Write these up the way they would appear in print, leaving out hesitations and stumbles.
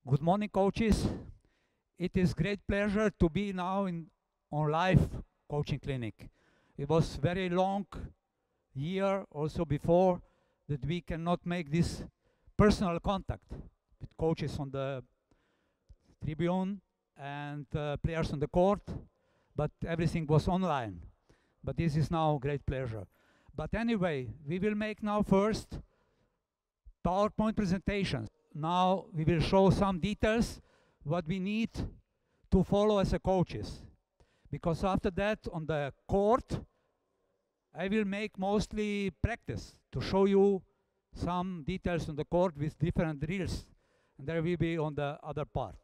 Good morning, coaches. It is great pleasure to be now on live coaching clinic. It was very long year also before that we cannot make this personal contact with coaches on the tribune and players on the court, but everything was online. But this is now great pleasure. But anyway, we will make now first PowerPoint presentations. Now we will show some details what we need to follow as a coaches. Because after that on the court, I will make mostly practice to show you some details on the court with different drills. And there will be on the other part.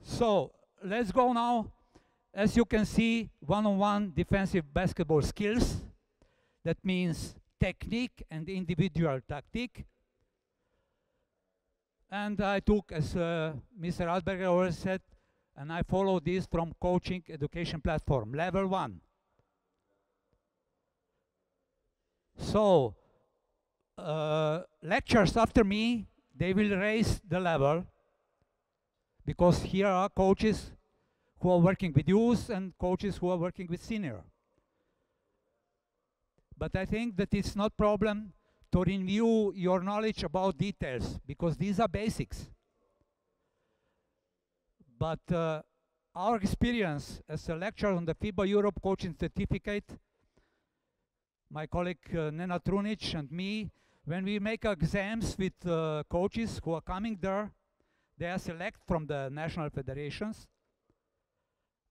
So let's go now. As you can see, one-on-one defensive basketball skills. That means technique and individual tactic. And I took, as Mr. Alberger already said, and I follow this from coaching education platform, level 1. So, lectures after me, they will raise the level, because here are coaches who are working with youth and coaches who are working with senior. But I think that it's not problem to review your knowledge about details, because these are basics. But our experience as a lecturer on the FIBA Europe coaching certificate, my colleague Nenad Trunic and me, when we make exams with coaches who are coming there, they are select from the national federations,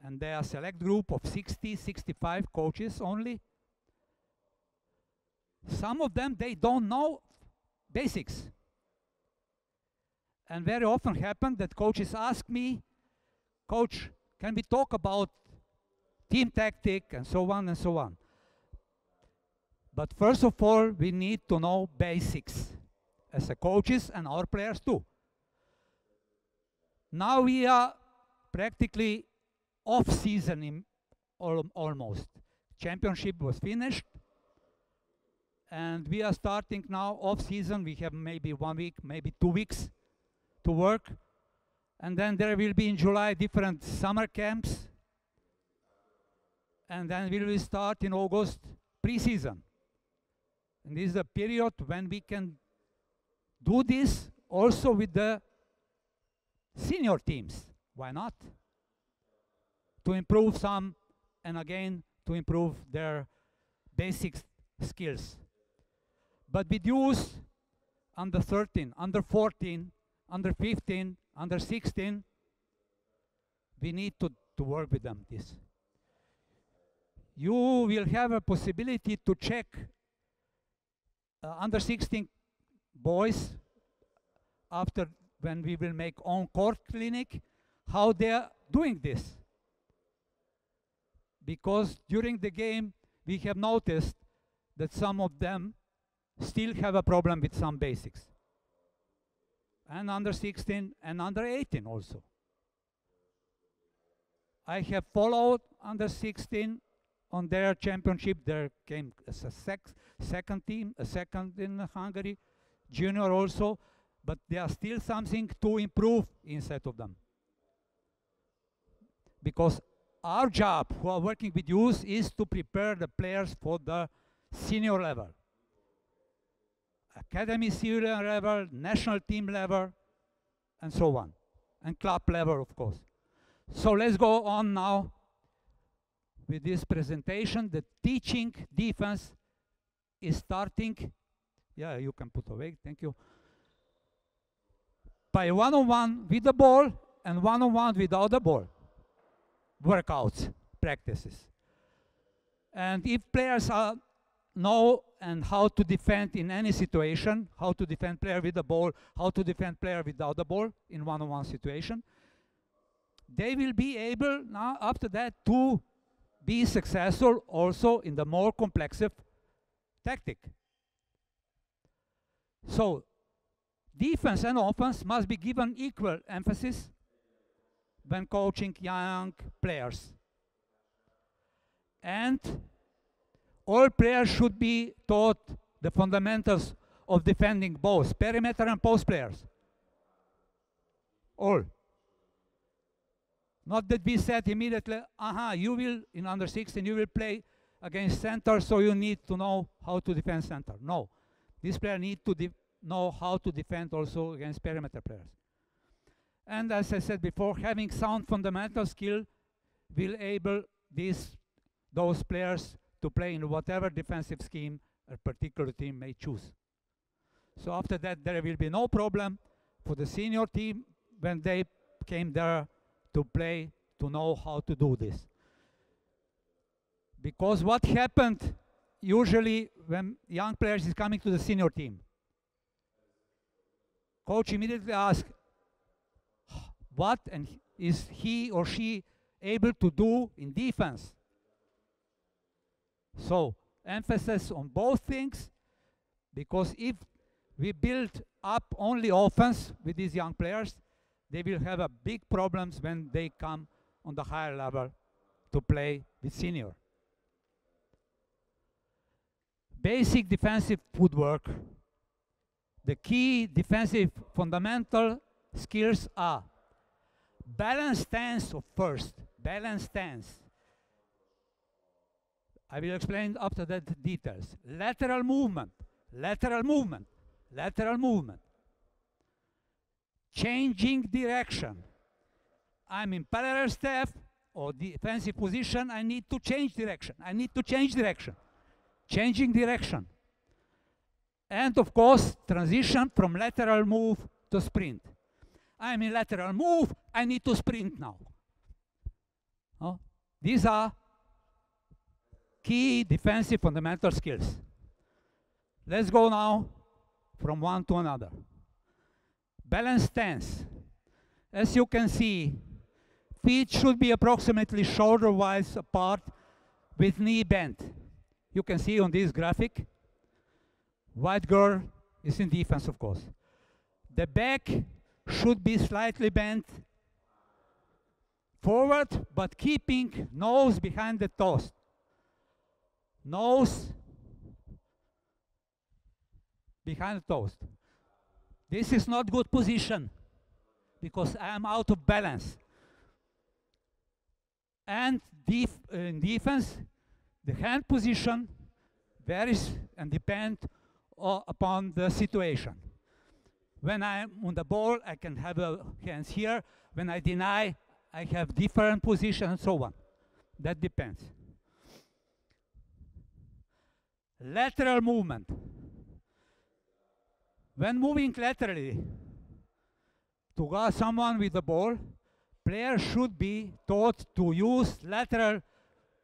and they are select group of 60, 65 coaches only. Some of them, they don't know basics. And very often happen that coaches ask me, Coach, can we talk about team tactic and so on and so on? But first of all, we need to know basics as a coaches and our players too. Now we are practically off season almost. Championship was finished. And we are starting now off season. We have maybe 1 week, maybe 2 weeks to work. And then there will be in July different summer camps. And then we will start in August pre-season. And this is a period when we can do this also with the senior teams. Why not? To improve some, and again, to improve their basic skills. But with youth, under 13, under 14, under 15, under 16, we need to work with them this. You will have a possibility to check under 16 boys after when we will make on-court clinic, how they are doing this. Because during the game, we have noticed that some of them still have a problem with some basics. And under 16 and under 18 also. I have followed under 16 on their championship. There came as a second team, a second in Hungary, junior also, but there are still something to improve inside of them. Because our job, who are working with youth, is to prepare the players for the senior level. Academy senior level, national team level, and so on. And club level, of course. So let's go on now with this presentation. The teaching defense is starting. Yeah, you can put away, thank you. By one-on-one with the ball and one-on-one without the ball. Workouts, practices. And if players know and how to defend in any situation, how to defend player with the ball, how to defend player without the ball in one-on-one situation, they will be able now after that to be successful also in the more complex tactic. So defense and offense must be given equal emphasis when coaching young players. And all players should be taught the fundamentals of defending both perimeter and post players. All. Not that we said immediately, you will, in under 16, you will play against center, so you need to know how to defend center. No. This player needs to know how to defend also against perimeter players. And as I said before, having sound fundamental skill will enable those players to play in whatever defensive scheme a particular team may choose. So after that, there will be no problem for the senior team when they came there to play, to know how to do this. Because what happened usually when young players is coming to the senior team, coach immediately asks, what and is he or she able to do in defense? So emphasis on both things, because if we build up only offense with these young players, they will have a big problems when they come on the higher level to play with senior. Basic defensive footwork. The key defensive fundamental skills are balance stance first, balance stance. I will explain after that details. Lateral movement, lateral movement, lateral movement. Changing direction. I'm in parallel step or defensive position, I need to change direction. I need to change direction. Changing direction. And of course, transition from lateral move to sprint. I'm in lateral move, I need to sprint now. These are key defensive fundamental skills. Let's go now from one to another. Balance stance. As you can see, feet should be approximately shoulder-wise apart with knee bent. You can see on this graphic, white girl is in defense, of course. The back should be slightly bent forward, but keeping nose behind the toes. Nose behind the toes. This is not good position because I am out of balance. And in defense, the hand position varies and depends upon the situation. When I'm on the ball, I can have hands here. When I deny, I have different positions and so on. That depends. Lateral movement. When moving laterally to guard someone with the ball, players should be taught to use lateral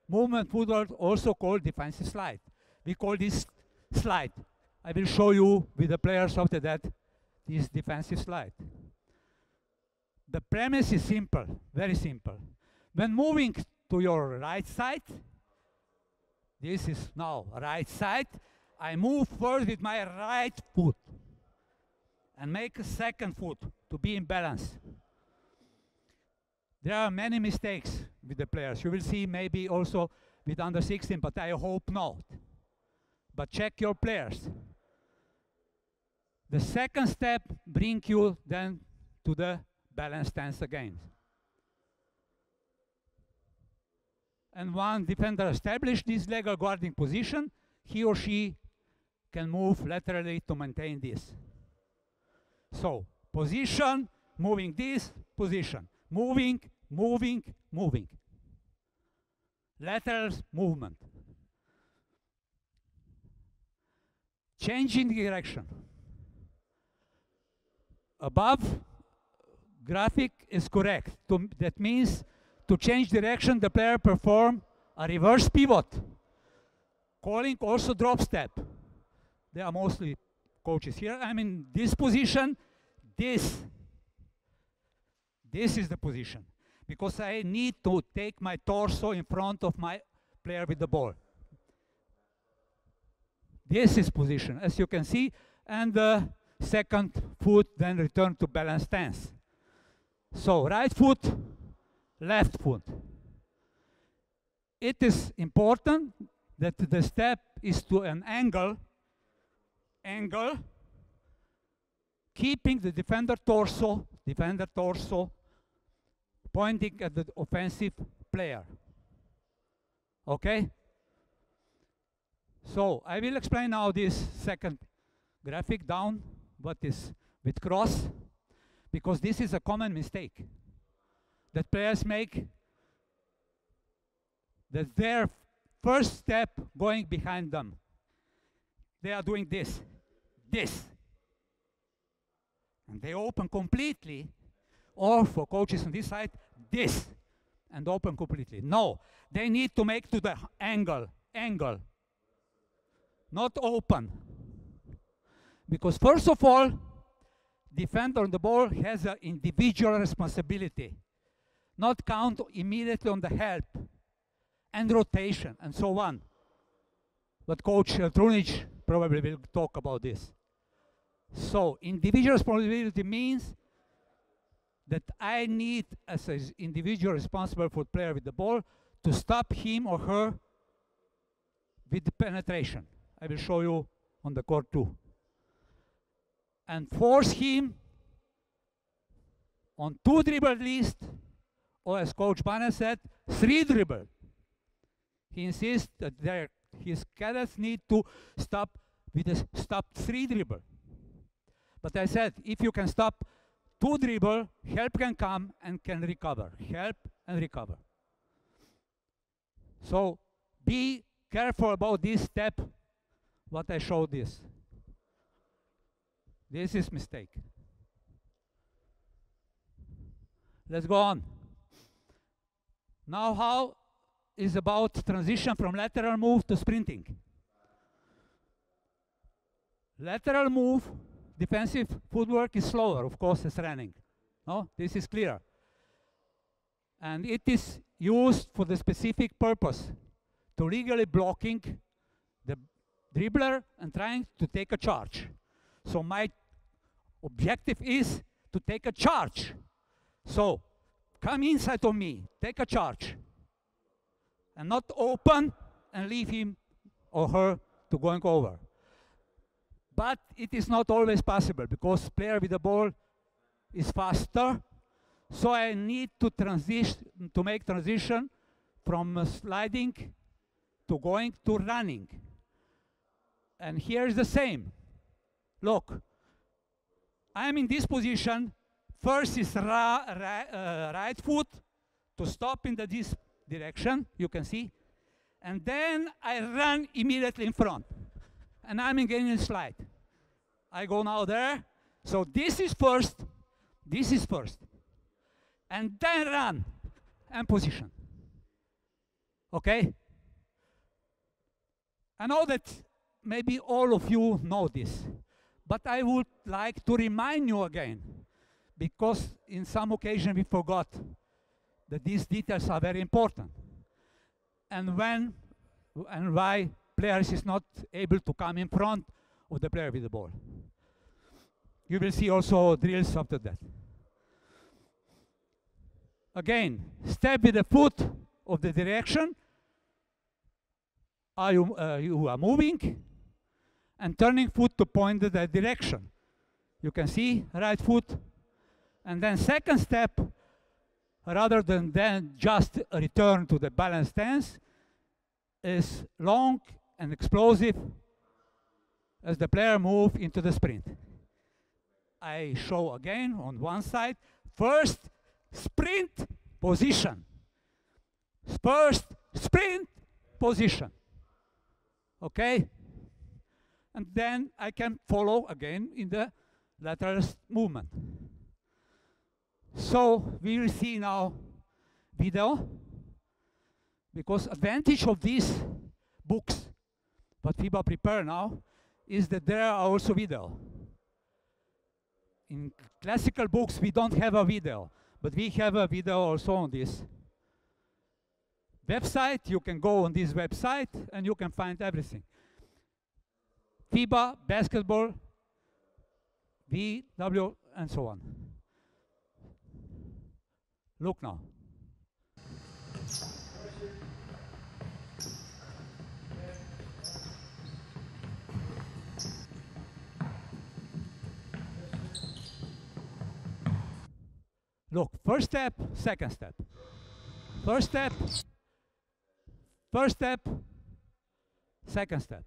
movement footwork, also called defensive slide. We call this slide. I will show you with the players after that this defensive slide. The premise is simple, very simple. When moving to your right side, this is now right side, I move first with my right foot and make a second foot to be in balance. There are many mistakes with the players. You will see maybe also with under 16, but I hope not. But check your players. The second step brings you then to the balance stance again. And one defender established this legal guarding position, he or she can move laterally to maintain this. So, position, moving this, position. Moving, moving, moving. Lateral movement. Changing direction. Above graphic is correct. That means to change direction, the player perform a reverse pivot, calling also drop step. There are mostly coaches here. I'm in this position, this is the position, because I need to take my torso in front of my player with the ball. This is position, as you can see, and the second foot then return to balance stance. So right foot, left foot. It is important that the step is to an angle, keeping the defender torso defender torso, pointing at the offensive player. Okay? So I will explain now this second graphic down, what is with cross, because this is a common mistake that players make, that their first step going behind them, they are doing this, and they open completely, or for coaches on this side, this, and open completely. No, they need to make to the angle, not open. Because first of all, defender on the ball has an individual responsibility, not count immediately on the help and rotation and so on. But Coach Trunic probably will talk about this. So individual responsibility means that I need, as an individual responsible for player with the ball, to stop him or her with the penetration. I will show you on the court too. And force him on 2 dribble at least, or as Coach Bana said, 3 dribble. He insists that his cadets need to stop with a 3 dribble. But I said, if you can stop 2 dribble, help can come and can recover. Help and recover. So be careful about this step, what I showed this. This is mistake. Let's go on. Now how is about transition from lateral move to sprinting. Lateral move, defensive footwork is slower, of course, as running. No, this is clear. And it is used for the specific purpose, to legally blocking the dribbler and trying to take a charge. So my objective is to take a charge. So come inside of me, take a charge, and not open and leave him or her to going over. But it is not always possible because player with the ball is faster. So I need to make transition from sliding to going to running. And here is the same. Look, I'm in this position. First is right foot to stop in this direction, you can see. And then I run immediately in front. And I'm again in slide. I go now there. So this is first. And then run and position. Okay? I know that maybe all of you know this, but I would like to remind you again, because in some occasion we forgot that these details are very important. And when and why players is not able to come in front of the player with the ball. You will see also drills after that. Again, step with the foot of the direction. You are moving and turning foot to point in that direction. You can see right foot. And then second step, rather than then just a return to the balanced stance, is long and explosive as the player moves into the sprint. I show again on one side, first sprint position. First sprint position. Okay? And then I can follow again in the lateral movement. So we will see now video, because advantage of these books, what FIBA prepare now, is that there are also video. In classical books we don't have a video, but we have a video also on this website. You can go on this website and you can find everything. FIBA, basketball, VW, and so on. Look now. Look, first step, second step. First step, second step.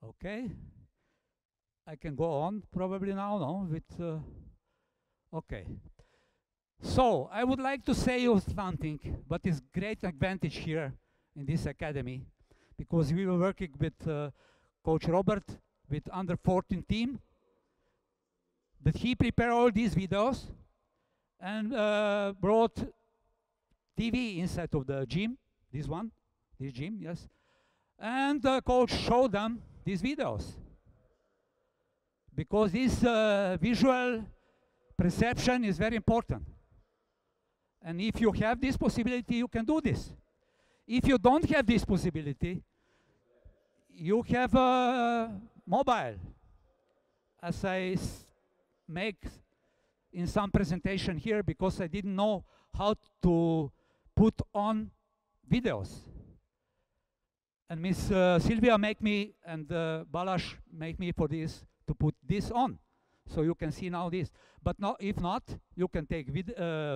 Okay. I can go on probably now, no? With, okay. So, I would like to say you something, but it's great advantage here in this academy, because we were working with Coach Robert, with under 14 team, that he prepared all these videos and brought TV inside of the gym, this gym, yes. And the coach showed them these videos. Because this visual perception is very important. And if you have this possibility, you can do this. If you don't have this possibility, you have a mobile, as I make in some presentation here, because I didn't know how to put on videos. And Miss Sylvia make me, and Balázs make me for this, to put this on. So you can see now this. But no, if not, you can take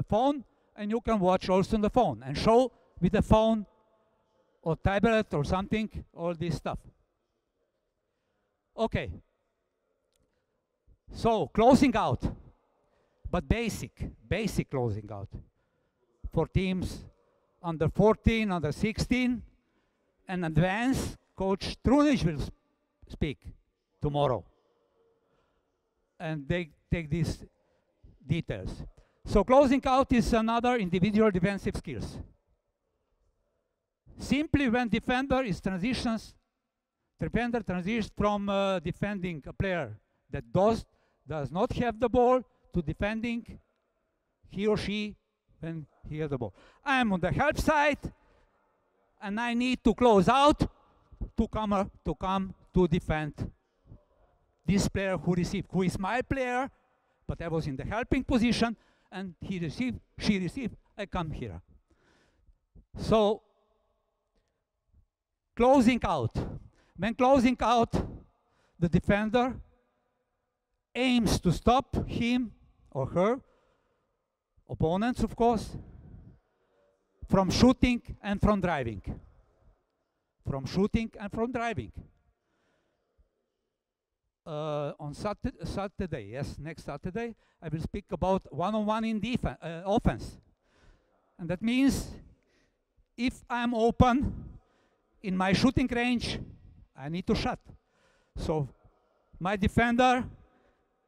phone, and you can watch also on the phone, and show with the phone, or tablet, or something, all this stuff. Okay. So, closing out, but basic closing out. For teams under 14, under 16, and advanced, Coach Trunic will speak tomorrow. And they take these details. So closing out is another individual defensive skills. Simply when defender transitions from defending a player that does not have the ball to defending he or she when he has the ball. I am on the help side, and I need to close out to come to defend this player who received, who is my player, but I was in the helping position, and he received, she received, I come here. So, closing out. When closing out, the defender aims to stop him or her, opponents of course, from shooting and from driving. From shooting and from driving. On Saturday, yes, next Saturday, I will speak about one-on-one in defense, offense. And that means if I'm open in my shooting range, I need to shot. So my defender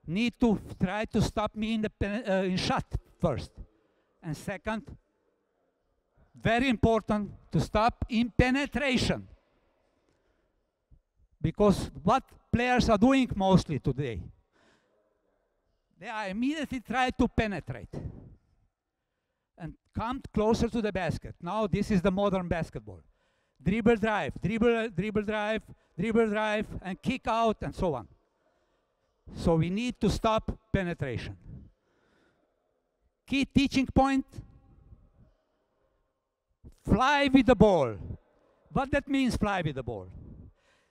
need to try to stop me in shot first. And second, very important, to stop in penetration. Because what players are doing mostly today, they are immediately try to penetrate and come closer to the basket. Now this is the modern basketball. Dribble, drive, dribble, drive, dribble, drive, and kick out, and so on. So we need to stop penetration. Key teaching point, fly with the ball. What that means, fly with the ball?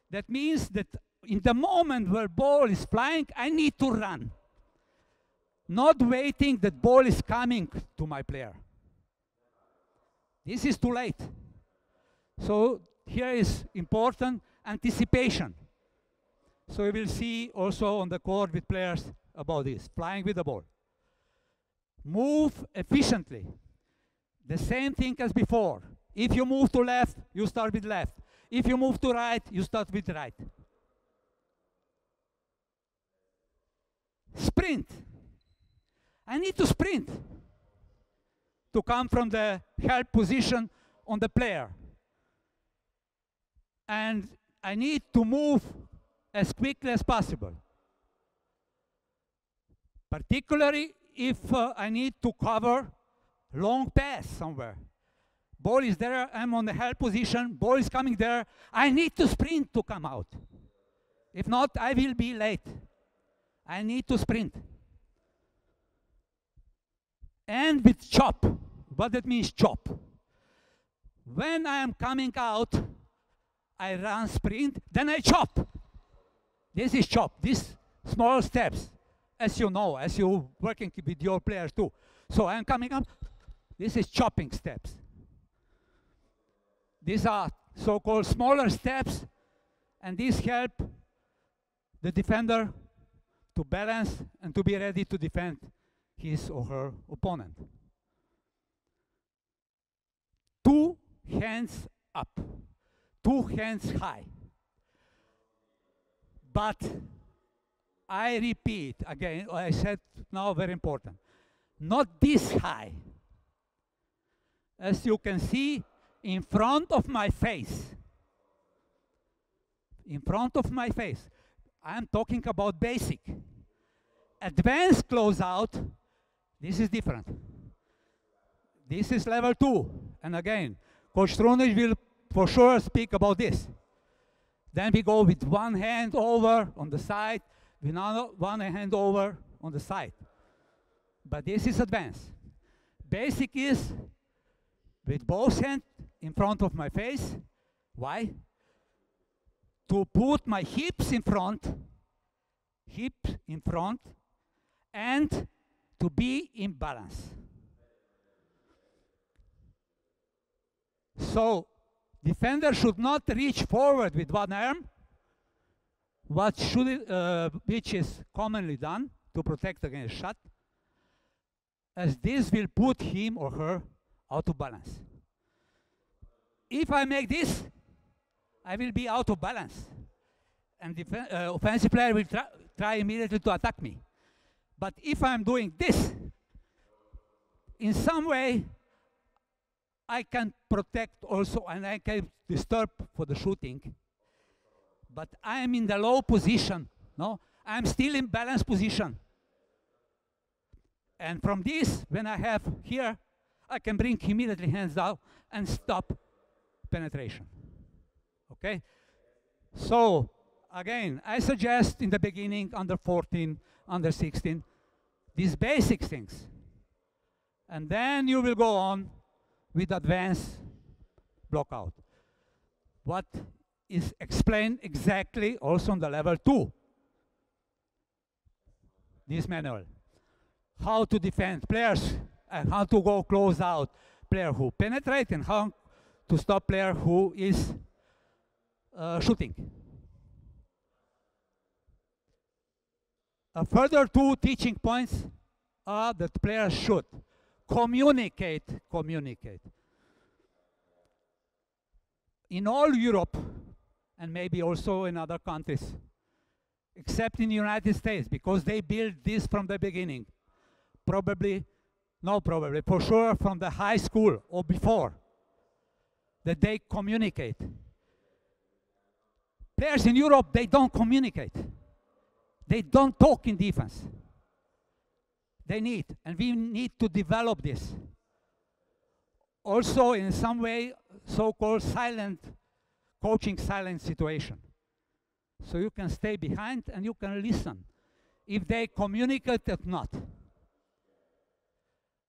That means that in the moment where ball is flying, I need to run. Not waiting that ball is coming to my player. This is too late. So here is important anticipation. So we will see also on the court with players about this, flying with the ball. Move efficiently. The same thing as before. If you move to left, you start with left. If you move to right, you start with right. Sprint. I need to sprint to come from the help position on the player. And I need to move as quickly as possible. Particularly if I need to cover long pass somewhere. Ball is there, I'm on the help position, ball is coming there, I need to sprint to come out. If not, I will be late. I need to sprint. And with chop. What that means, chop. When I am coming out, I run sprint, then I chop. This is chop. These small steps, as you know, as you working with your players too. So I'm coming up. This is chopping steps. These are so-called smaller steps, and these help the defender to balance and to be ready to defend his or her opponent. 2 hands up, 2 hands high. But I repeat again, I said now very important, not this high. As you can see, in front of my face. In front of my face. I'm talking about basic. Advanced closeout, this is different. This is level 2. And again, Coach Strunic will for sure speak about this. Then we go with one hand over on the side, with another one hand over on the side. But this is advanced. Basic is with both hands in front of my face. Why? To put my hips in front, and to be in balance. So, defender should not reach forward with one arm, which is commonly done to protect against shot, as this will put him or her out of balance. If I make this, I will be out of balance, and the offensive player will try immediately to attack me. But if I'm doing this, in some way, I can protect also, and I can disturb for the shooting. But I am in the low position, no? I'm still in balanced position. And from this, when I have here, I can bring immediately hands down and stop penetration. Okay? So, again, I suggest in the beginning, under 14, under 16, these basic things. And then you will go on with advanced blockout. What is explained exactly also on the level 2. This manual. How to defend players and how to go close out player who penetrate and how to stop player who is shooting. Further 2 teaching points are that players should communicate. In all Europe, and maybe also in other countries, except in the United States, because they built this from the beginning. For sure from the high school or before, that they communicate. Players in Europe, they don't communicate. They don't talk in defense. They need, and we need to develop this. Also, in some way, so-called silent, coaching silent situation. So you can stay behind and you can listen if they communicate or not.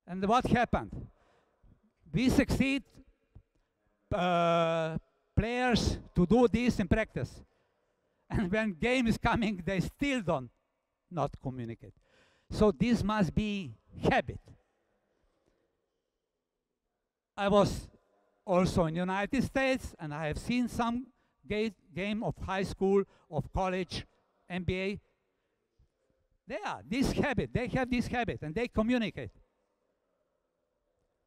And what happened? We succeed players to do this in practice. And when game is coming, they still don't not communicate. So this must be habit. I was also in the United States, and I have seen some game of high school, of college, NBA. They have this habit, and they communicate.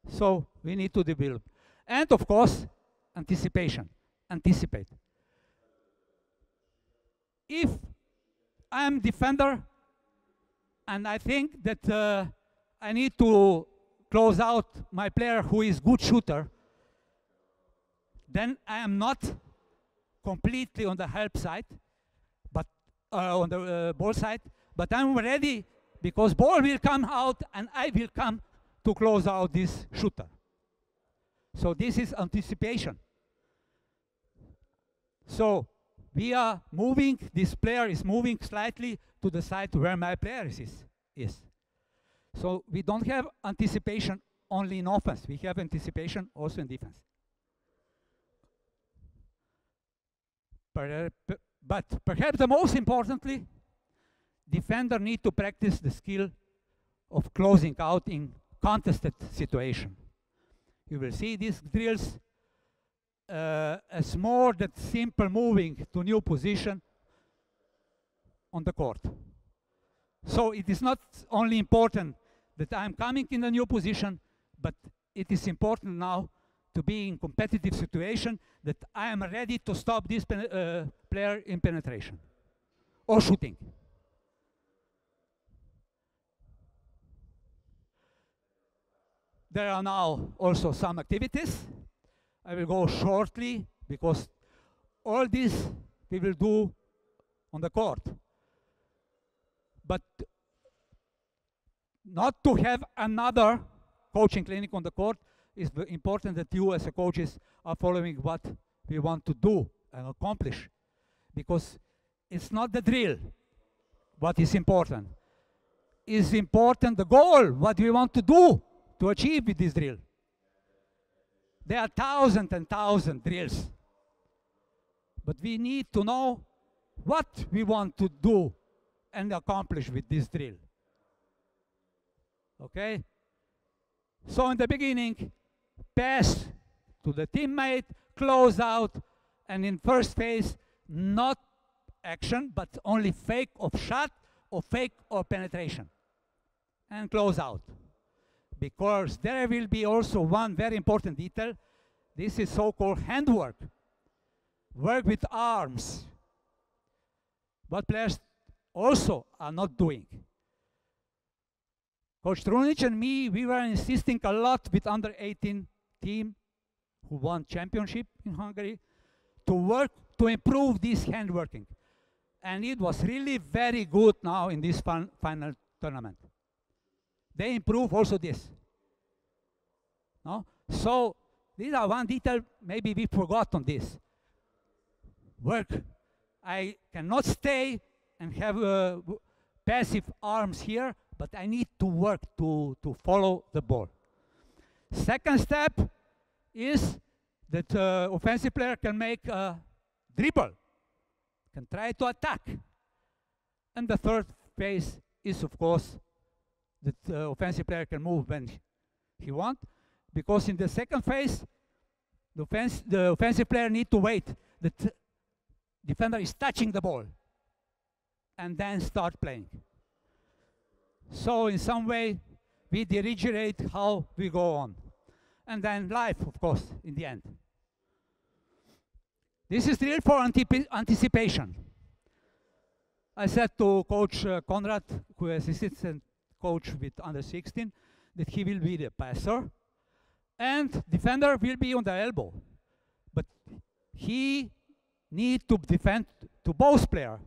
So we need to develop. And of course, anticipation. Anticipate. If I'm defender, and I think that I need to close out my player who is good shooter, then I am not completely on the help side, but on the ball side, but I'm ready because ball will come out and I will come to close out this shooter. So this is anticipation. So we are moving, this player is moving slightly to the side where my player is. So we don't have anticipation only in offense, we have anticipation also in defense. But perhaps the most importantly, defender need to practice the skill of closing out in contested situation. You will see these drills as more than simple moving to new position on the court. So it is not only important that I'm coming in a new position, but it is important now to be in competitive situation that I am ready to stop this player in penetration or shooting. There are now also some activities. I will go shortly because all this we will do on the court. But not to have another coaching clinic on the court, it's important that you as a coaches are following what we want to do and accomplish. Because it's not the drill what is important. It's important the goal, what we want to do to achieve with this drill. There are thousands and thousands drills. But we need to know what we want to do and accomplish with this drill. Okay? So in the beginning, pass to the teammate, close out, and in first phase, not action, but only fake of shot or fake or penetration. And close out. Because there will be also one very important detail. This is so-called handwork. Work with arms. What players also are not doing. Coach Trunic and me, we were insisting a lot with under 18 team who won championship in Hungary to work to improve this handworking. And it was really very good now in this final tournament. They improve also this. No? So these are one detail maybe we forgot on this. Work. I cannot stay and have passive arms here, but I need to work to follow the ball. Second step is that offensive player can make a dribble, can try to attack. And the third phase is, of course, that offensive player can move when he wants, because in the second phase, the offensive player need to wait. The defender is touching the ball and then start playing. So in some way, we dirigate how we go on. And then live, of course, in the end. This is drill for anticipation. I said to Coach Konrad, who is assistant coach with under 16, that he will be the passer and defender will be on the elbow. But he needs to defend to both players.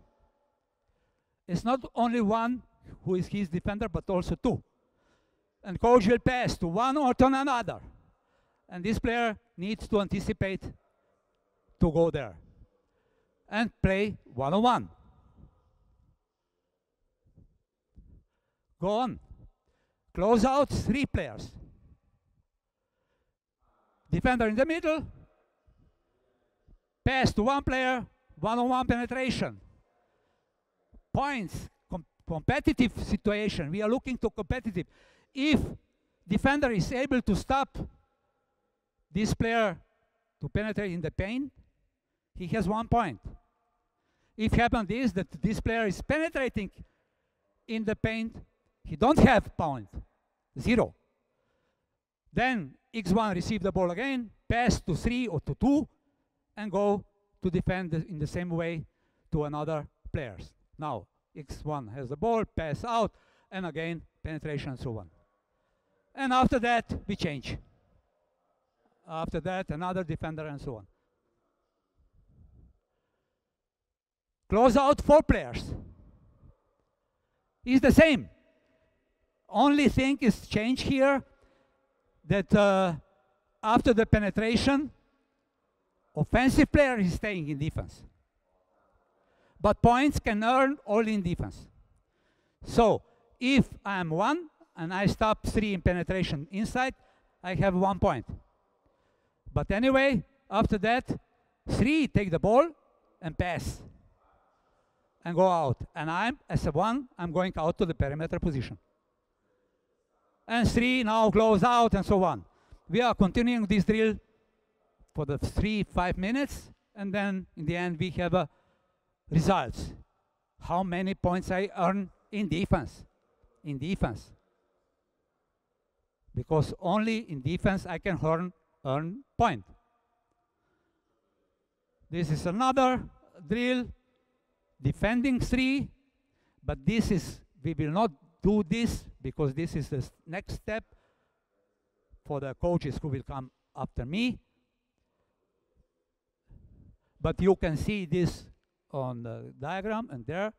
It's not only one who is his defender, but also two. And coach will pass to one or to another. And this player needs to anticipate to go there and play one-on-one. Go on. Close out 3 players. Defender in the middle. Pass to one player, one-on-one penetration. Points, competitive situation. We are looking to competitive. If defender is able to stop this player to penetrate in the paint, he has 1 point. If happens is that this player is penetrating in the paint, he don't have point, 0. Then X1 receive the ball again, pass to 3 or to 2, and go to defend in the same way to another players. Now X1 has the ball, pass out, and again penetration and so on. And after that we change. After that another defender and so on. Close out 4 players. It's the same. Only thing is change here that after the penetration, offensive player is staying in defense. But points can earn all in defense. So if I'm 1 and I stop 3 in penetration inside, I have 1 point. But anyway, after that, 3 take the ball and pass. and go out. And as a 1, I'm going out to the perimeter position. And 3, now close out, and so on. We are continuing this drill for the 3-5 minutes, and then in the end we have results. How many points I earn in defense. In defense. Because only in defense I can earn point. This is another drill, defending 3, but this is, we will not do this because this is the next step for the coaches who will come after me. But you can see this on the diagram and there,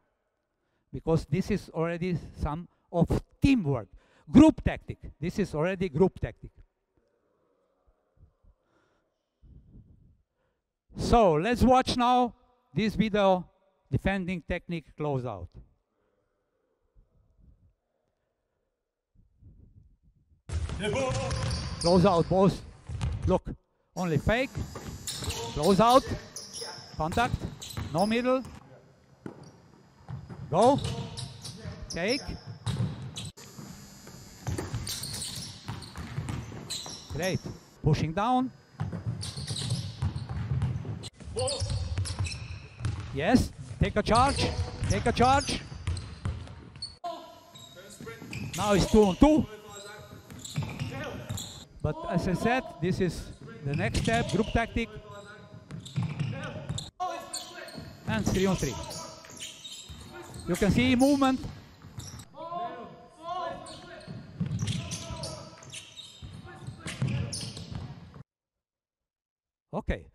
because this is already some of teamwork. Group tactic. This is already group tactic. So let's watch now this video, defending technique closeout. Close out, both. Look, only fake. Close out. Contact. No middle. Go. Take. Great. Pushing down. Yes. Take a charge. Take a charge. Now it's 2 on 2. But as I said, this is the next step, group tactic. And 3 on 3. You can see movement. Okay.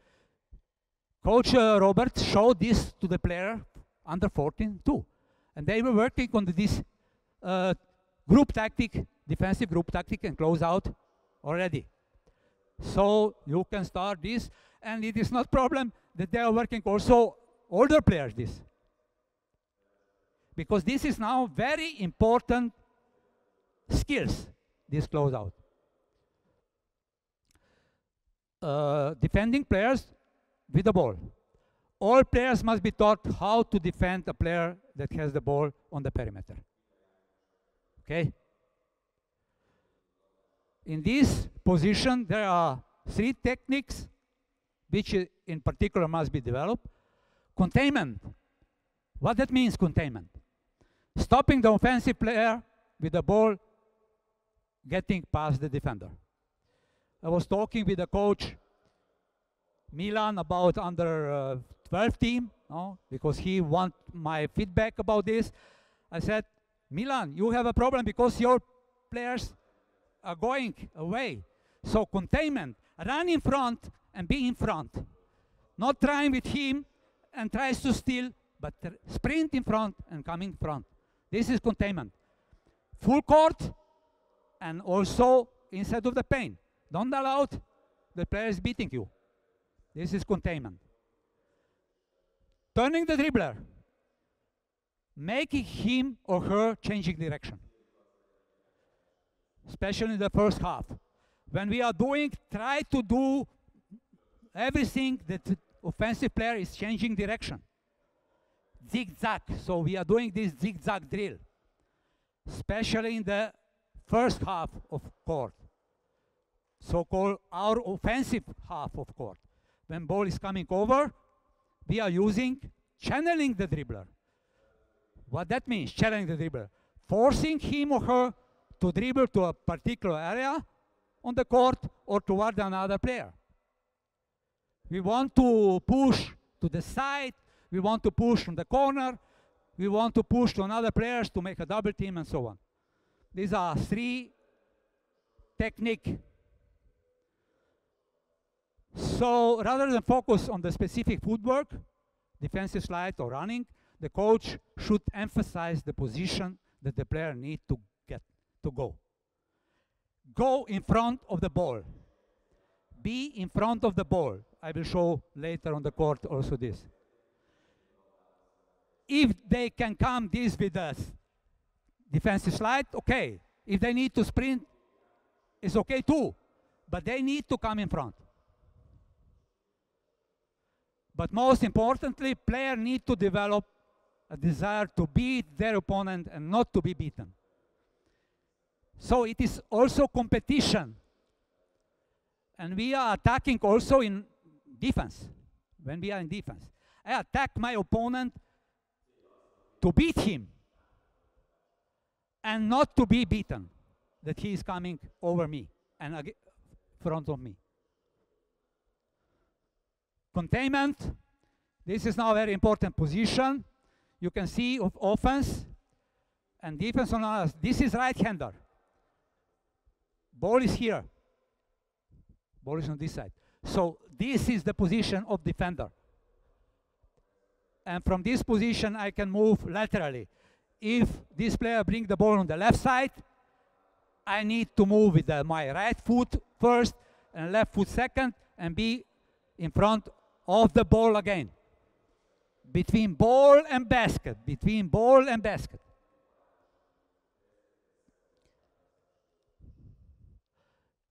Coach Robert showed this to the player under 14 too. And they were working on this group tactic, defensive group tactic, and close out already. So you can start this, and it is not problem that they are working also older players this. Because this is now very important skills, this close out. Defending players with the ball. All players must be taught how to defend a player that has the ball on the perimeter. Okay? In this position, there are 3 techniques which in particular must be developed. Containment. What that means, containment? Stopping the offensive player with the ball getting past the defender. I was talking with the coach Milan about under 12 team, because he want my feedback about this. I said, Milan, you have a problem because your players are going away. So containment, run in front and be in front. Not trying with him and tries to steal, but sprint in front and come in front. This is containment. Full court and also inside of the paint. Don't allow the players beating you. This is containment. Turning the dribbler. Making him or her changing direction. Especially in the first half. When we are doing, try to do everything that the offensive player is changing direction. Zigzag. So we are doing this zigzag drill. Especially in the first half of court. So-called our offensive half of court. When ball is coming over, we are channeling the dribbler. What that means, channeling the dribbler? Forcing him or her to dribble to a particular area on the court or toward another player. We want to push to the side, we want to push from the corner, we want to push to another players to make a double team and so on. These are 3 techniques. So rather than focus on the specific footwork, defensive slide or running, the coach should emphasize the position that the player needs to get to go. Go in front of the ball. Be in front of the ball. I will show later on the court also this. If they can come this with a defensive slide, okay. If they need to sprint, it's okay too. But they need to come in front. But most importantly, player need to develop a desire to beat their opponent and not to be beaten. So it is also competition. And we are attacking also in defense, when we are in defense. I attack my opponent to beat him and not to be beaten, that he is coming over me and in front of me. Containment, this is now a very important position. You can see of offense and defense on us. This is right-hander. Ball is here. Ball is on this side. So this is the position of defender. And from this position, I can move laterally. If this player brings the ball on the left side, I need to move with my right foot first and left foot second and be in front of the ball again. Between ball and basket, between ball and basket.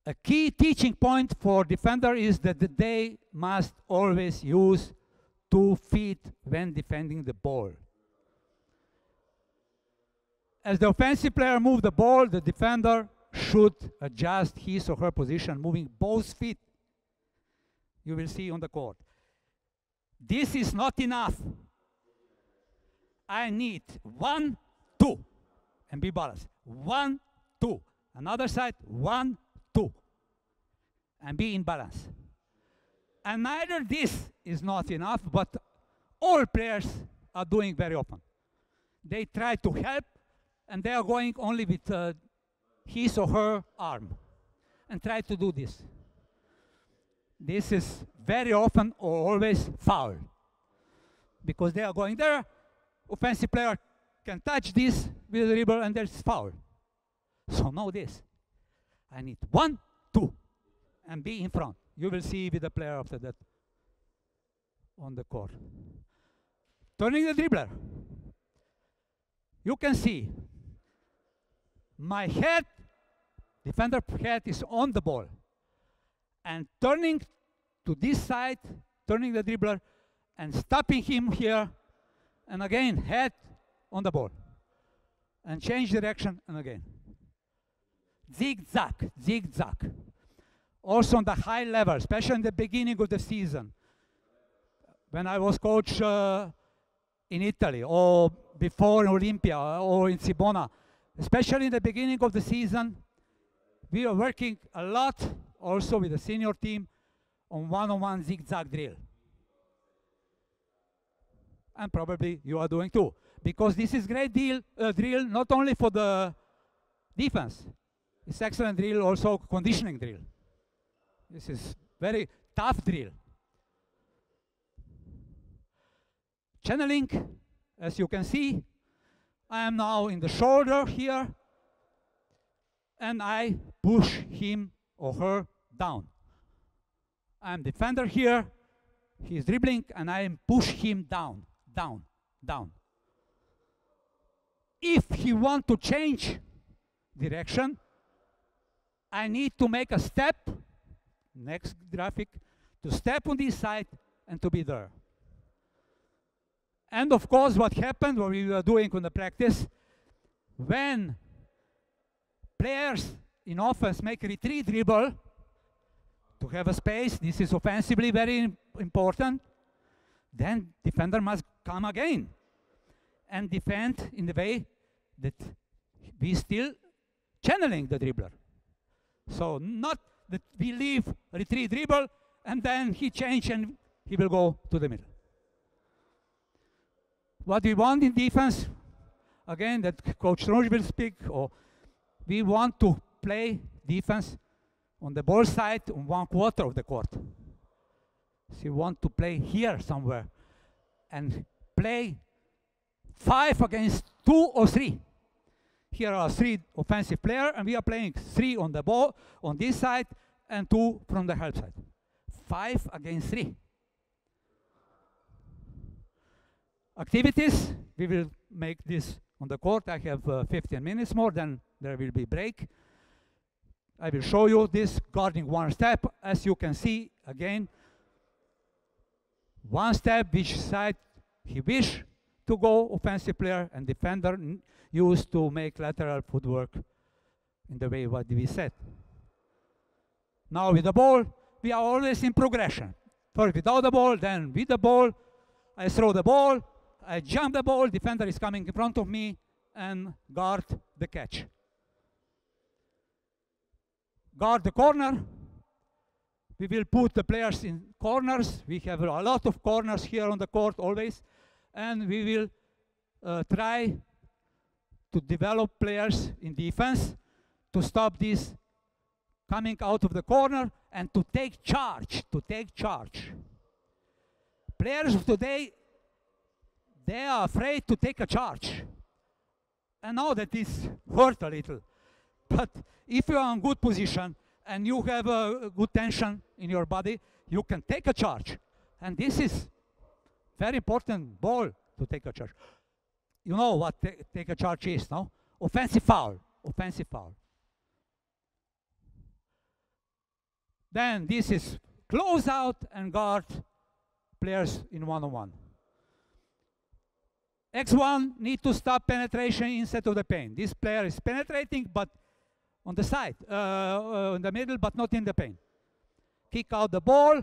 A key teaching point for defender is that they must always use 2 feet when defending the ball. As the offensive player moves the ball, the defender should adjust his or her position, moving both feet. You will see on the court. This is not enough. I need 1, 2, and be balanced. 1, 2. Another side, 1, 2, and be in balance. And neither this is not enough, but all players are doing very often. They try to help, and they are going only with his or her arm, and try to do this. This is very often or always foul, because they are going there. Offensive player can touch this with the dribble, and there's foul. So know this. I need 1, 2, and be in front. You will see with the player after that on the court. Turning the dribbler. You can see my head, defender head is on the ball. And turning to this side, turning the dribbler, and stopping him here, and again, head on the ball. And change direction, and again. Zigzag, zigzag. Also on the high level, especially in the beginning of the season. When I was coach in Italy, or before in Olympia, or in Cibona, especially in the beginning of the season, we are working a lot also with the senior team on one-on-one zigzag drill. And probably you are doing too. Because this is great drill not only for the defense, it's excellent drill, also conditioning drill. This is very tough drill. Channeling, as you can see, I am now in the shoulder here, and I push him or her down. I am defender here, he is dribbling, and I push him down, down, down. If he wants to change direction, I need to make a step, next graphic, to step on this side and to be there. And of course, what happened, what we were doing on the practice, when players in offense make a retreat dribble to have a space, this is offensively very important, then defender must come again and defend in the way that we still channeling the dribbler. So not that we leave retreat dribble and then he change and he will go to the middle. What we want in defense, again, that Coach Roche will speak, or we want to play defense on the ball side on 1/4 of the court. So you want to play here somewhere and play 5 against 2 or 3. Here are 3 offensive players, and we are playing 3 on the ball on this side and 2 from the help side. 5 against 3. Activities, we will make this on the court. I have 15 minutes more, then there will be break. I will show you this guarding 1 step. As you can see, again, 1 step which side he wish to go offensive player, and defender used to make lateral footwork in the way what we said. Now with the ball, we are always in progression. First without the ball, then with the ball. I throw the ball, I jump the ball, defender is coming in front of me, and guard the catch. Guard the corner. We will put the players in corners. We have a lot of corners here on the court always. And we will try to develop players in defense to stop this coming out of the corner and to take charge, Players of today, they are afraid to take a charge. I know that this hurt a little, but if you are in good position and you have a good tension in your body, you can take a charge. And this is very important ball to take a charge. You know what take a charge is, no? Offensive foul, offensive foul. Then this is close out and guard players in one-on-one. X1 need to stop penetration inside of the paint. This player is penetrating, but on the side, in the middle, but not in the paint. Kick out the ball.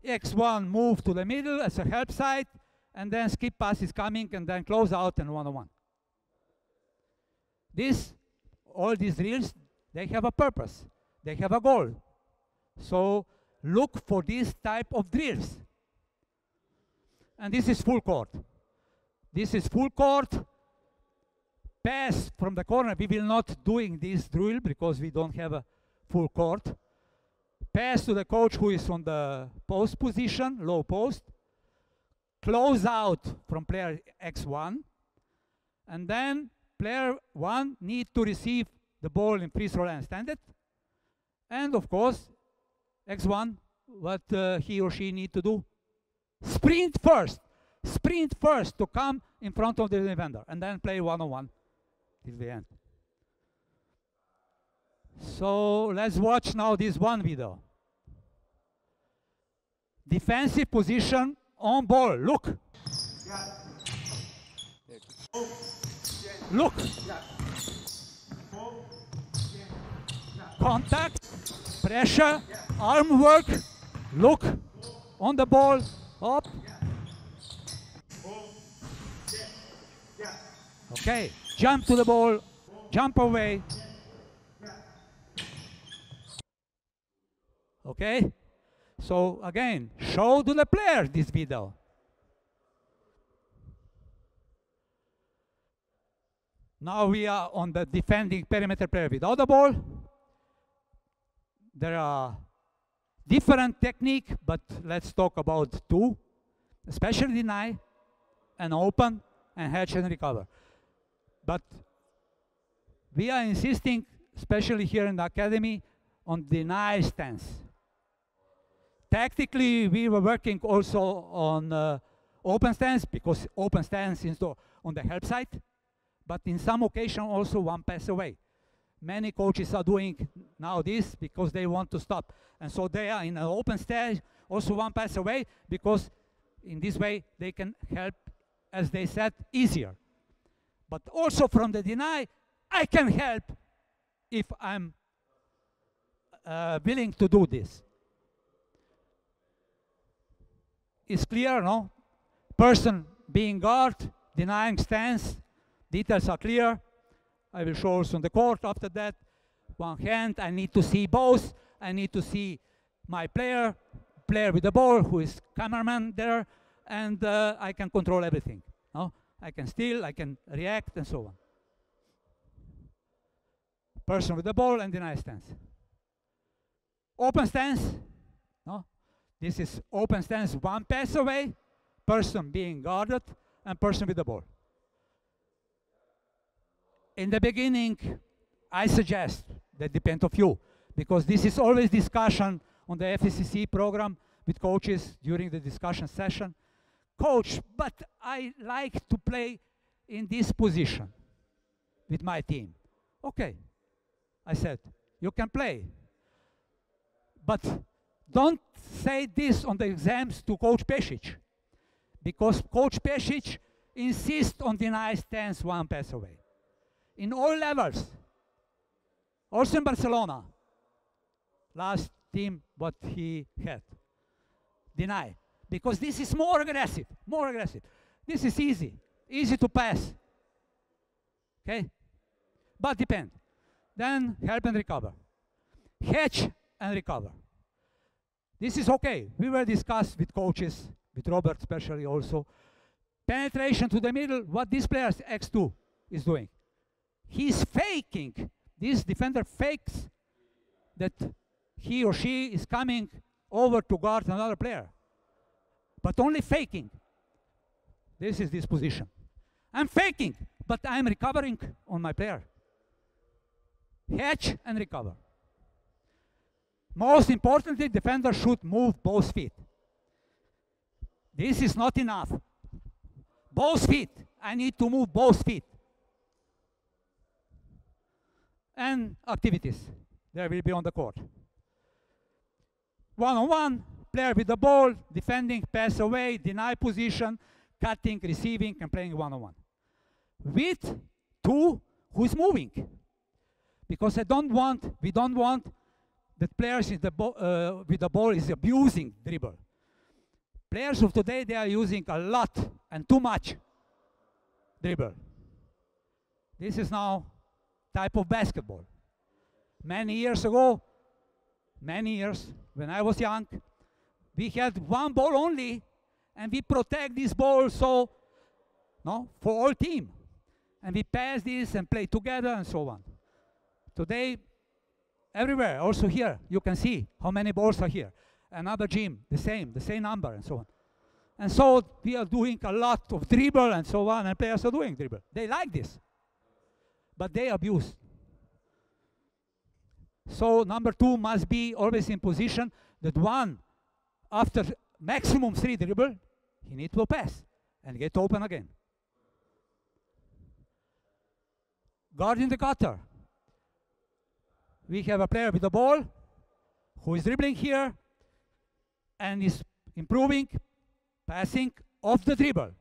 X1 move to the middle as a help side, and then skip pass is coming, and then close out and one-on-one. All these drills, they have a purpose. They have a goal. So look for this type of drills. And this is full court. This is full court. Pass from the corner. We will not doing this drill because we don't have a full court. Pass to the coach who is on the post position, low post. Close out from player X1. And then player 1 need to receive the ball in free throw line, stand it. And of course, X1, what he or she need to do? Sprint first to come in front of the defender, and then play one-on-one till the end. So let's watch now this one video. Defensive position on ball. Look. Look. Contact, pressure, arm work. Look on the ball. Up. Okay, jump to the ball, jump away. Okay, so again, show to the player this video. Now we are on the defending perimeter player without the ball. There are different technique, but let's talk about two, especially deny and open and hedge and recover. But we are insisting, especially here in the academy, on deny stance. Tactically, we were working also on open stance, because open stance is on the help side, but in some occasion also one pass away. Many coaches are doing now this because they want to stop. And so they are in an open stance, also one pass away, because in this way they can help, as they said, easier. But also from the deny, I can help if I'm willing to do this. It's clear, no? Person being guard, denying stance, details are clear. I will show also on the court after that. One hand, I need to see both. I need to see my player with the ball, who is cameraman there, and I can control everything. No? I can steal, I can react, and so on. Person with the ball and deny stance. Open stance. No? This is open stance, one pass away, person being guarded, and person with the ball. In the beginning, I suggest that depends on you, because this is always discussion on the FECC program with coaches during the discussion session. Coach, but I like to play in this position with my team. Okay, I said, you can play. But don't say this on the exams to Coach Pešić, because Coach Pešić insist on deny stance one pass away. In all levels. Also in Barcelona. Last team what he had. Deny. Because this is more aggressive. More aggressive. This is easy. Easy to pass. Okay? But depend. Then help and recover. Hedge and recover. This is okay. We will discuss with coaches, with Robert especially also. Penetration to the middle, what this player X2 is doing. He's faking. This defender fakes that he or she is coming over to guard another player. But only faking. This is this position. I'm faking, but I'm recovering on my player. Hedge and recover. Most importantly, defender should move both feet. This is not enough. Both feet. I need to move both feet. And activities. There will be on the court. One-on-one, player with the ball, defending, pass away, deny position, cutting, receiving, and playing one-on-one. With two who's moving. Because we don't want that players with the ball is abusing dribble. Players of today, they are using a lot and too much dribble. This is now type of basketball. Many years ago, when I was young, we had one ball only, and we protect this ball so, no, for all team. And we pass this and play together and so on. Today, everywhere, also here, you can see how many balls are here. Another gym, the same number and so on. And so we are doing a lot of dribble and so on, and players are doing dribble. They like this, but they abuse. So number two must be always in position that one, after maximum 3 dribble, he needs to pass and get open again. Guarding the cutter. We have a player with the ball who is dribbling here and is improving, passing off the dribble.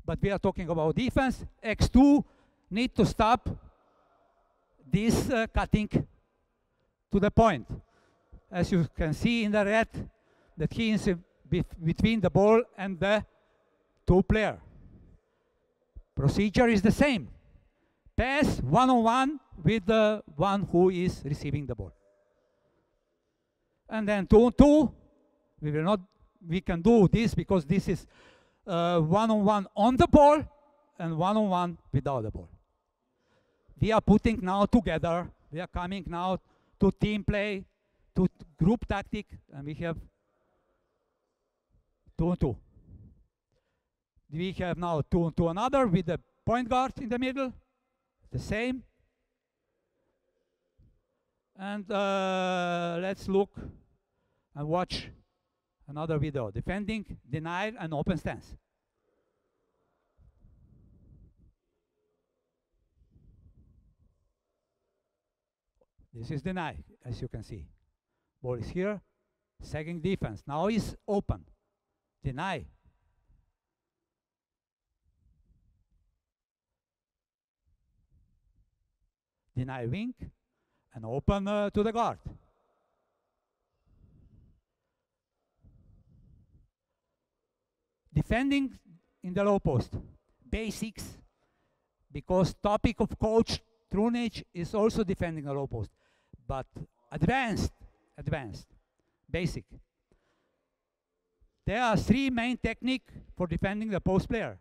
But we are talking about defense. X2 need to stop this cutting to the point. As you can see in the red, that he is between the ball and the two player. Procedure is the same. Pass one-on-one with the one who is receiving the ball. And then 2-on-2, we can do this because this is one-on-one on the ball and one-on-one without the ball. We are putting now together, we are coming now to team play, to group tactic, and we have 2-on-2. We have now 2-on-2 another with the point guard in the middle, the same. And let's look and watch another video. Defending, denied, and open stance. This is denied, as you can see. Ball is here, sagging defense. Now is open. Deny. Deny wing, and open to the guard. Defending in the low post. Basics, because topic of coach Trunich is also defending the low post. But advanced, basic. There are 3 main techniques for defending the post player.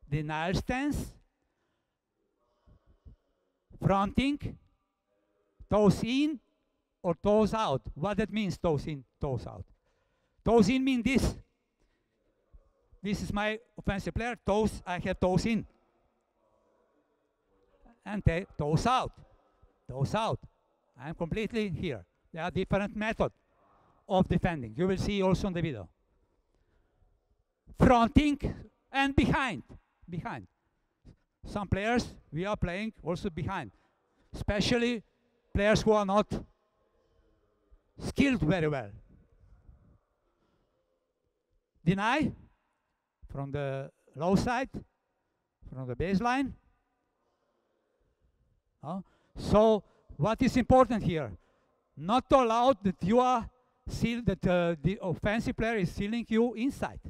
Denial stance, fronting, toes in or toes out. What that means, toes in, toes out. Toes in mean this. This is my offensive player, toes, I have toes in. And toes out, toes out. I'm completely here. There are different methods of defending. You will see also in the video. Fronting and behind. Some players, we are playing also behind. Especially players who are not skilled very well. Deny from the low side, from the baseline. So what is important here? Not to allow that you are the offensive player is sealing you inside.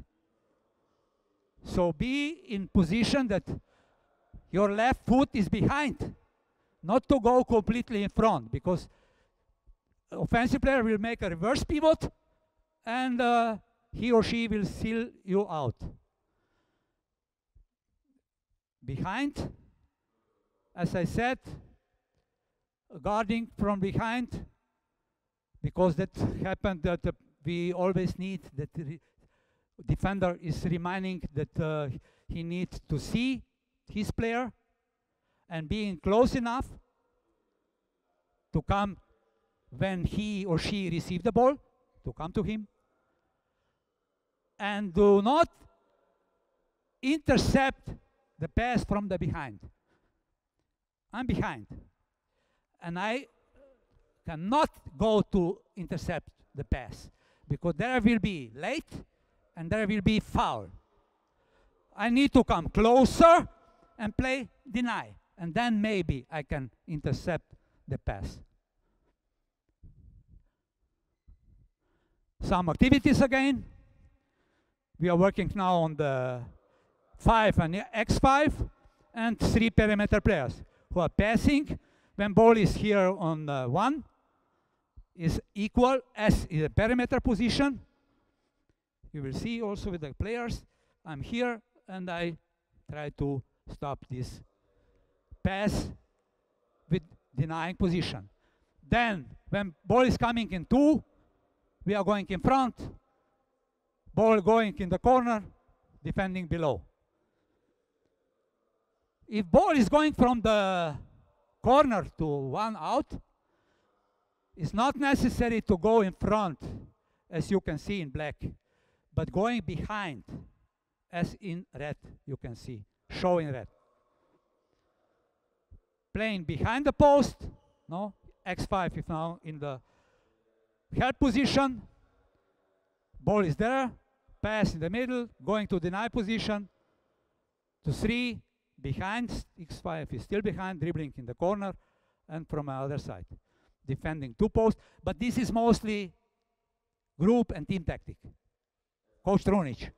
So be in position that your left foot is behind, not to go completely in front, because offensive player will make a reverse pivot and he or she will seal you out. Behind, as I said, guarding from behind, because that happened that we always need that the defender is reminding that he needs to see his player and being close enough to come when he or she receives the ball, to come to him. And do not intercept the pass from the behind. I'm behind. And I cannot go to intercept the pass, because there will be late and there will be foul. I need to come closer and play deny, and then maybe I can intercept the pass. Some activities again. We are working now on the 5 and X5 and 3 perimeter players who are passing. When ball is here on 1, is equal as is a perimeter position. You will see also with the players, I'm here and I try to stop this pass with denying position. Then when ball is coming in 2, we are going in front, ball going in the corner, defending below. If ball is going from the corner to 1 out, it's not necessary to go in front, as you can see in black, but going behind, as in red, you can see, showing red. Playing behind the post, no, X5 is now in the help position, ball is there, pass in the middle, going to deny position, to 3, behind, X5 is still behind, dribbling in the corner, and from the other side, defending 2 posts, but this is mostly group and team tactic. Coach Trunic.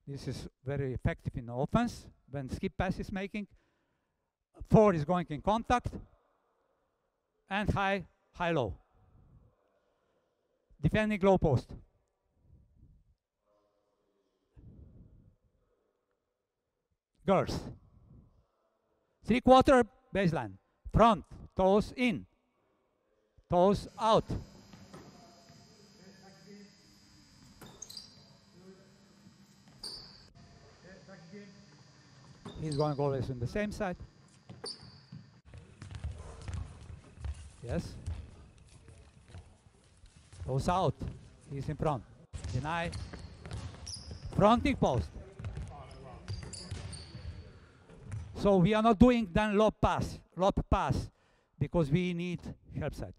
This is very effective in the offense, when skip pass is making. 4 is going in contact, and high, low. Defending low post. Girls. 3/4 baseline. Front, toes in, toes out. He's going always on the same side. Yes. Toes out. He's in front. Deny. Fronting post. So we are not doing then lob pass, because we need help side.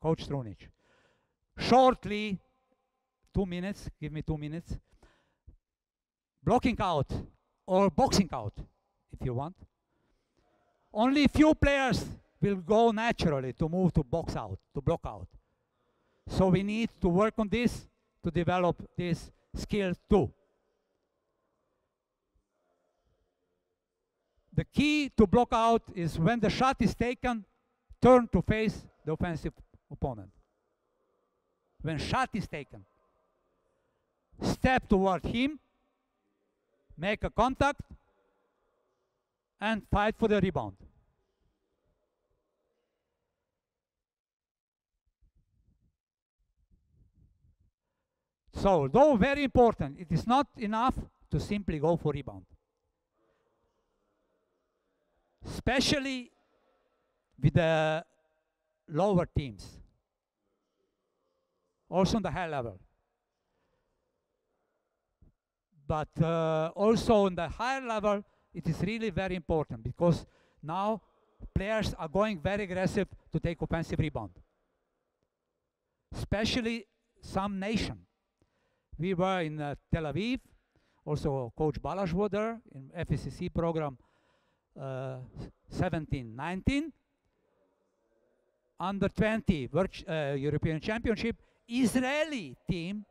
Coach Trunic. Shortly, 2 minutes, give me 2 minutes. Blocking out or boxing out, if you want. Only few players will go naturally to move to box out, to block out. So we need to work on this to develop this skill too. The key to block out is when the shot is taken, turn to face the offensive opponent. When shot is taken, step toward him, make a contact, and fight for the rebound. So, though very important, it is not enough to simply go for rebound. Especially with the lower teams, also on the high level. But also on the higher level, it is really very important, because now players are going very aggressive to take offensive rebound. Especially some nation. We were in Tel Aviv, also Coach Balázs was there in FECC program 17-19. Under 20 European Championship, Israeli team,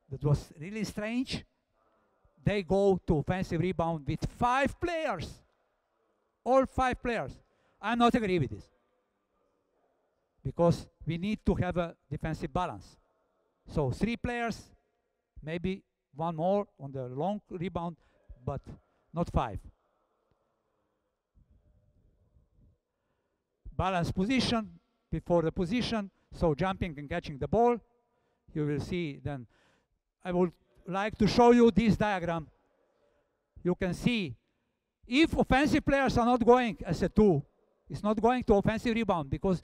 that was really strange. They go to offensive rebound with 5 players. All 5 players. I'm not agree with this. Because we need to have a defensive balance. So 3 players, maybe 1 more on the long rebound, but not 5. Balance position, before the position, so jumping and catching the ball. You will see then. I would like to show you this diagram. You can see if offensive players are not going as a 2, it's not going to offensive rebound because,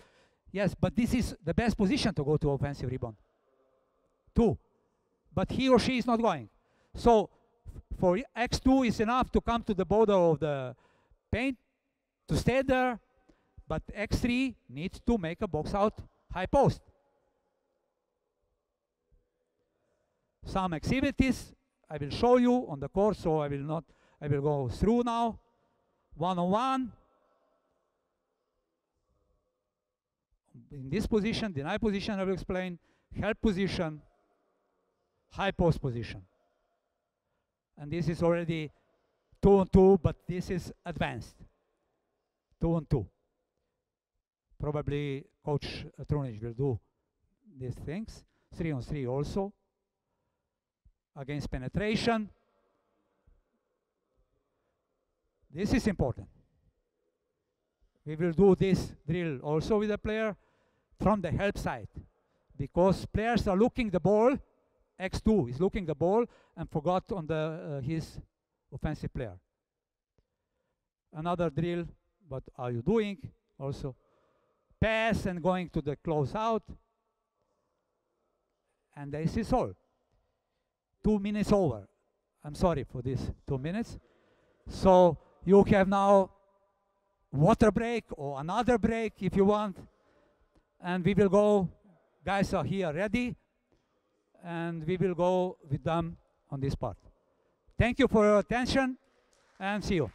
yes, but this is the best position to go to offensive rebound. 2. But he or she is not going. So for X2 is enough to come to the border of the paint, to stay there, but X3 needs to make a box out high post. Some activities I will show you on the course, so I will go through now. 1-on-1. In this position, deny position I will explain, help position, high post position. And this is already 2-on-2, but this is advanced. 2-on-2. Probably Coach Trunic will do these things. 3-on-3 also. Against penetration. This is important. We will do this drill also with the player from the help side, because players are looking the ball. X2 is looking the ball and forgot on the his offensive player. Another drill. What are you doing? Also pass and going to the close out. And this is all. 2 minutes over. I'm sorry for this 2 minutes. So you have now water break or another break if you want. And we will go, guys are here ready. And we will go with them on this part. Thank you for your attention and see you.